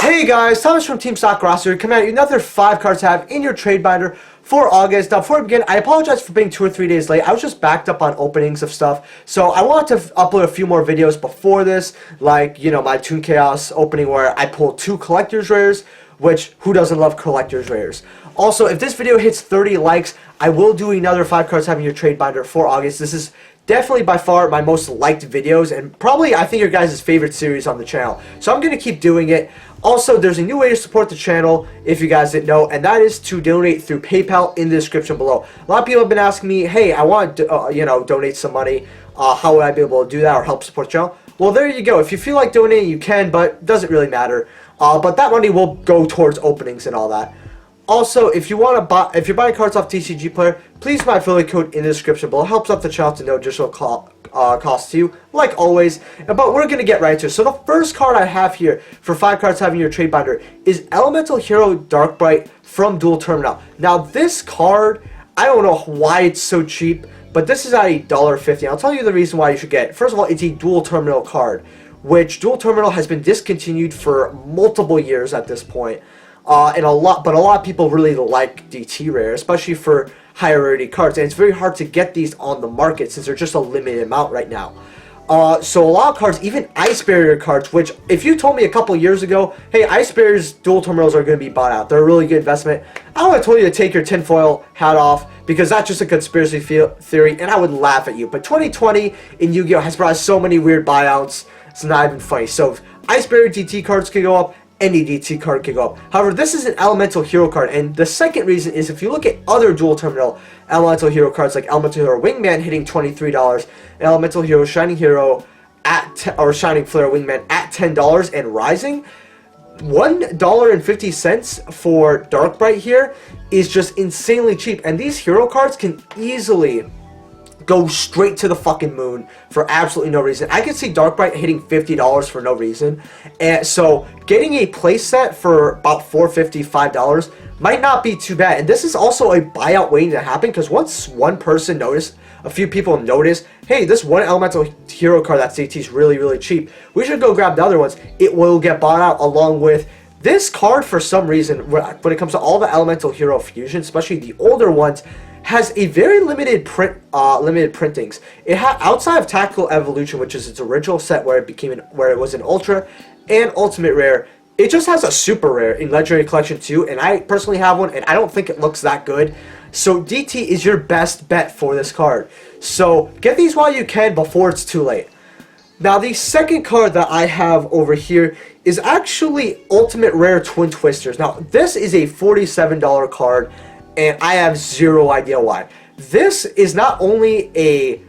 Hey guys, Thomas from Team Stock Roster coming at you another 5 cards to have in your trade binder for August. Now before we begin, I apologize for being 2 or 3 days late. I was just backed up on openings of stuff. So I wanted to upload a few more videos before this, like, you know, my Toon Chaos opening where I pulled 2 collector's rares, which who doesn't love collector's rares? Also, if this video hits 30 likes, I will do another 5 cards having your trade binder for August. This is definitely by far my most liked videos and probably I think your guys' favorite series on the channel. So I'm going to keep doing it. Also, there's a new way to support the channel if you guys didn't know, and that is to donate through PayPal in the description below. A lot of people have been asking me, hey, I want to donate some money. How would I be able to do that or help support the channel? Well, there you go. If you feel like donating, you can, but it doesn't really matter. But that money will go towards openings and all that. Also, if you want to buy, if you're buying cards off TCG Player, please use my affiliate code in the description below. It helps out the channel to no additional cost to you, like always. But we're going to get right into it. So the first card I have here for 5 cards having your trade binder is Elemental Hero Darkbright from Dual Terminal. Now this card, I don't know why it's so cheap, but this is at $1.50. I'll tell you the reason why you should get it. First of all, it's a Dual Terminal card, which Dual Terminal has been discontinued for multiple years at this point. But a lot of people really like DT rare, especially for higher rarity cards, and it's very hard to get these on the market since they're just a limited amount right now. So a lot of cards, even Ice Barrier cards, which if you told me a couple years ago, hey, Ice Barriers dual terminals are going to be bought out, they're a really good investment, I would have told you to take your tinfoil hat off because that's just a conspiracy theory, and I would laugh at you. But 2020 in Yu-Gi-Oh! Has brought so many weird buyouts, it's not even funny. So if Ice Barrier DT cards could go up, any DT card can go up. However, this is an Elemental Hero card, and the second reason is if you look at other dual terminal Elemental Hero cards like Elemental Hero Wingman hitting $23, and Elemental Hero Shining Hero or Shining Flare Wingman at $10 and rising, $1.50 for Darkbright here is just insanely cheap, and these hero cards can easily go straight to the fucking moon for absolutely no reason. I can see Darkbright hitting $50 for no reason. And so getting a playset for about $4.50, $5 might not be too bad. And this is also a buyout waiting to happen because once one person noticed, a few people notice, hey, this one Elemental Hero card that's DT is really, really cheap, we should go grab the other ones. It will get bought out along with this card for some reason. When it comes to all the Elemental Hero fusion, especially the older ones, has a very limited printings. It had outside of Tactical Evolution, which is its original set where it was an Ultra and Ultimate Rare. It just has a Super Rare in Legendary Collection 2, and I personally have one, and I don't think it looks that good. So DT is your best bet for this card. So get these while you can before it's too late. Now the second card that I have over here is actually Ultimate Rare Twin Twisters. Now this is a $47 card, and I have zero idea why. This is not only a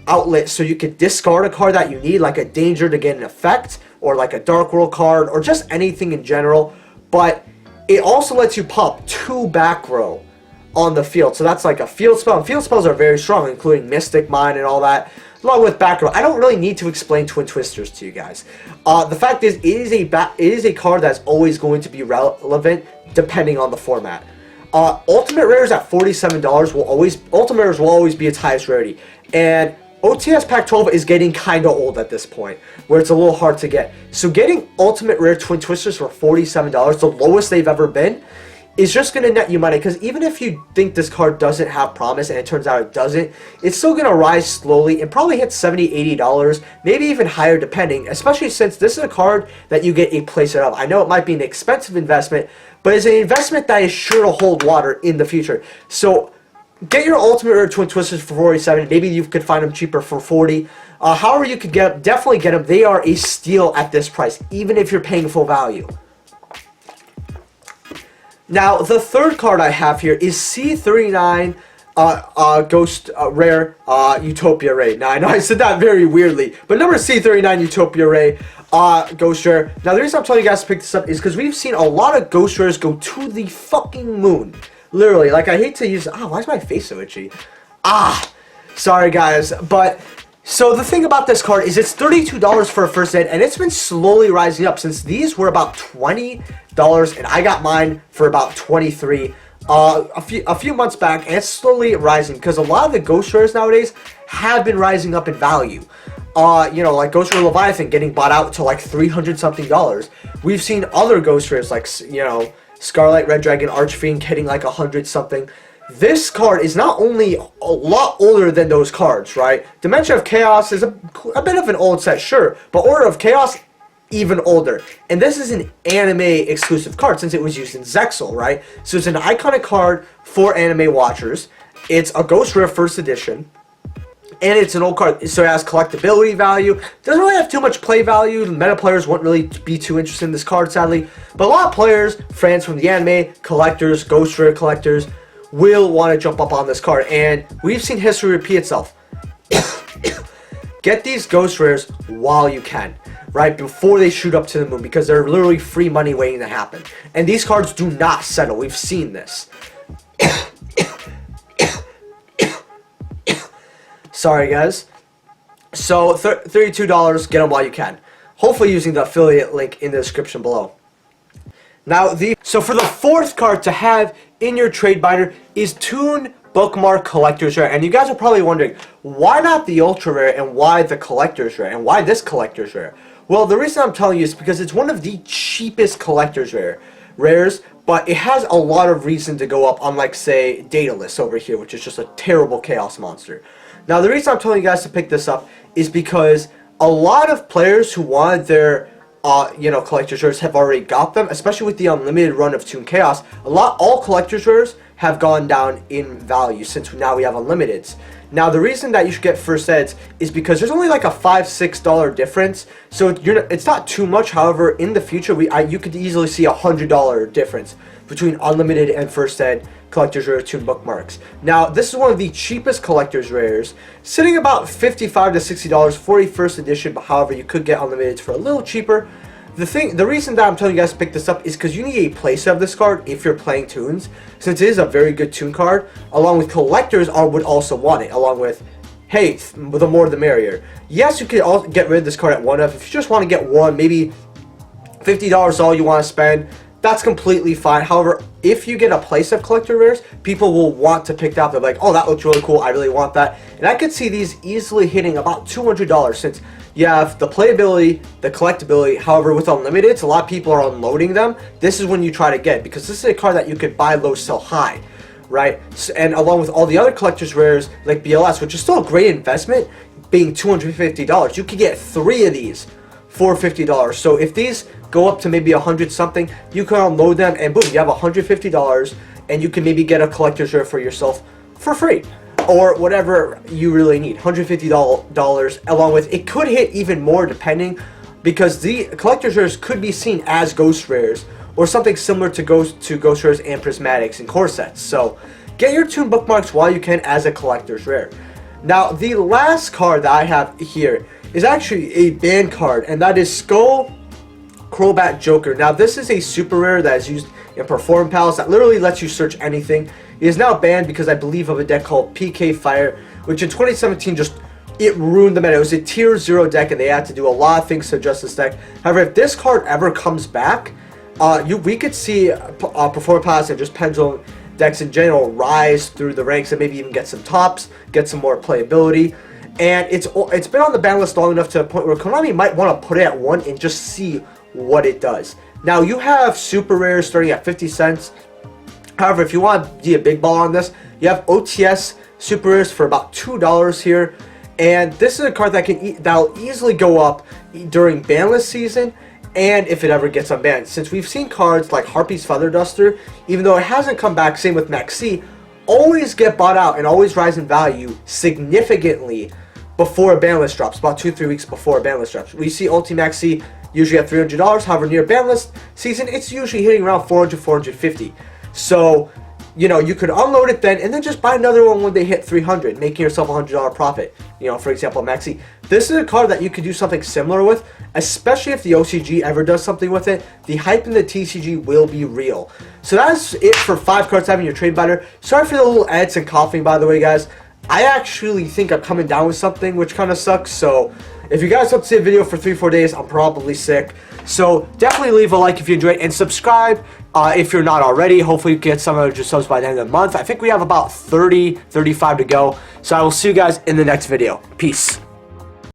outlet so you could discard a card that you need, like a Danger to get an effect, or like a Dark World card, or just anything in general, but it also lets you pop 2 back row on the field. So that's like a field spell, and field spells are very strong, including Mystic Mine and all that, along with back row. I don't really need to explain Twin Twisters to you guys. The fact is, it is a card that's always going to be relevant depending on the format. Ultimate Rares at $47 Ultimate Rares will always be its highest rarity, and OTS Pack 12 is getting kinda old at this point, where it's a little hard to get. So getting Ultimate Rare Twin Twisters for $47, the lowest they've ever been, is just gonna net you money, because even if you think this card doesn't have promise and it turns out it doesn't, it's still gonna rise slowly and probably hit $70, $80, maybe even higher depending, especially since this is a card that you get a playset of. I know it might be an expensive investment, but it's an investment that is sure to hold water in the future. So get your Ultimate Rare Twin Twisters for $47. Maybe you could find them cheaper for $40. However you could get them, definitely get them. They are a steal at this price, even if you're paying full value. Now, the third card I have here is C39 Ghost Rare Utopia Ray. Now, I know I said that very weirdly, but number C39 Utopia Ray Ghost Rare. Now, the reason I'm telling you guys to pick this up is because we've seen a lot of Ghost Rares go to the fucking moon. Literally, like, I hate to use... why is my face so itchy? Sorry, guys, but... So the thing about this card is it's $32 for a first ed, and it's been slowly rising up since these were about $20, and I got mine for about $23 a few months back, and it's slowly rising because a lot of the Ghost Rares nowadays have been rising up in value. like Ghost Rare Leviathan getting bought out to like $300 something. We've seen other Ghost Rares like, Scarlet Red Dragon Archfiend getting like 100 something. This card is not only a lot older than those cards, right? Dimension of Chaos is a bit of an old set, sure, but Order of Chaos, even older. And this is an anime exclusive card since it was used in Zexal, right? So it's an iconic card for anime watchers. It's a Ghost Rare first edition. And it's an old card, so it has collectability value. Doesn't really have too much play value. Meta players won't really be too interested in this card, sadly. But a lot of players, fans from the anime, collectors, Ghost Rare collectors, will want to jump up on this card. And we've seen history repeat itself. Get these Ghost Rares while you can, right? Before they shoot up to the moon, because they're literally free money waiting to happen. And these cards do not settle. We've seen this. Sorry, guys. So, $32, get them while you can. Hopefully using the affiliate link in the description below. Now, so for the fourth card to have in your trade binder is Toon Bookmark Collector's Rare. And you guys are probably wondering, why not the Ultra Rare and why the Collector's Rare? And why this Collector's Rare? Well, the reason I'm telling you is because it's one of the cheapest Collector's Rares, but it has a lot of reason to go up, unlike, say, Daedalus over here, which is just a terrible Chaos monster. Now, the reason I'm telling you guys to pick this up is because a lot of players who wanted their, collector's rares have already got them, especially with the unlimited run of Toon Chaos. All collector's rares have gone down in value since now we have unlimiteds. Now, the reason that you should get first eds is because there's only like a $5-6 difference, so it's not too much. However, in the future, you could easily see a $100 difference between unlimited and first ed collector's rare Toon Bookmarks. Now, this is one of the cheapest collector's rares, sitting about $55 to $60 for a first edition, but however, you could get unlimited for a little cheaper. The reason that I'm telling you guys to pick this up is because you need a playset of this card if you're playing Toons, since it is a very good Toon card, along with collectors would also want it, along with, hey, the more the merrier. Yes, you could also get rid of this card at 1F. If you just want to get one, maybe $50 is all you want to spend, that's completely fine. However, if you get a playset of collector rares, people will want to pick that up. They're like, oh, that looks really cool, I really want that. And I could see these easily hitting about $200 since you have the playability, the collectability. However, with unlimiteds, a lot of people are unloading them. This is when you try to get, because this is a card that you could buy low, sell high, right? And along with all the other collector's rares like BLS, which is still a great investment, being $250, you could get 3 of these for $50. So if these go up to maybe 100 something, you can unload them and boom, you have $150 and you can maybe get a collector's rare for yourself for free. Or whatever you really need, $150 along with, it could hit even more depending, because the collector's rares could be seen as ghost rares or something similar to ghost rares and prismatics and core sets. So get your Toon Bookmarks while you can as a collector's rare. Now, the last card that I have here is actually a banned card, and that is Skullcrobat Joker. Now, this is a super rare that is used in Perform Pals that literally lets you search anything. It is now banned because I believe of a deck called PK Fire, which in 2017 it ruined the meta. It was a tier 0 deck and they had to do a lot of things to adjust this deck. However, if this card ever comes back, we could see Perform Pals and just Pendulum decks in general rise through the ranks and maybe even get some tops, get some more playability. And it's been on the ban list long enough to a point where Konami might want to put it at 1 and just see what it does. Now, you have super rares starting at 50 cents. However, if you want to be a big ball on this, you have OTS super rares for about $2 here. And this is a card that'll easily go up during banlist season and if it ever gets unbanned. Since we've seen cards like Harpy's Feather Duster, even though it hasn't come back, same with Maxi, always get bought out and always rise in value significantly before a ban list drops, about 2-3 weeks before a ban list drops. We see Ulti Maxi usually at $300, however near ban list season, it's usually hitting around $400, $450. So, you could unload it then and then just buy another one when they hit $300, making yourself a $100 profit. For example, Maxi. This is a card that you could do something similar with, especially if the OCG ever does something with it. The hype in the TCG will be real. So that's it for 5 cards having your trade binder. Sorry for the little ads and coughing, by the way, guys. I actually think I'm coming down with something, which kind of sucks. So if you guys want to see a video for 3-4 days, I'm probably sick. So definitely leave a like if you enjoyed and subscribe if you're not already. Hopefully you get some of your subs by the end of the month. I think we have about 35 to go. So I will see you guys in the next video. Peace.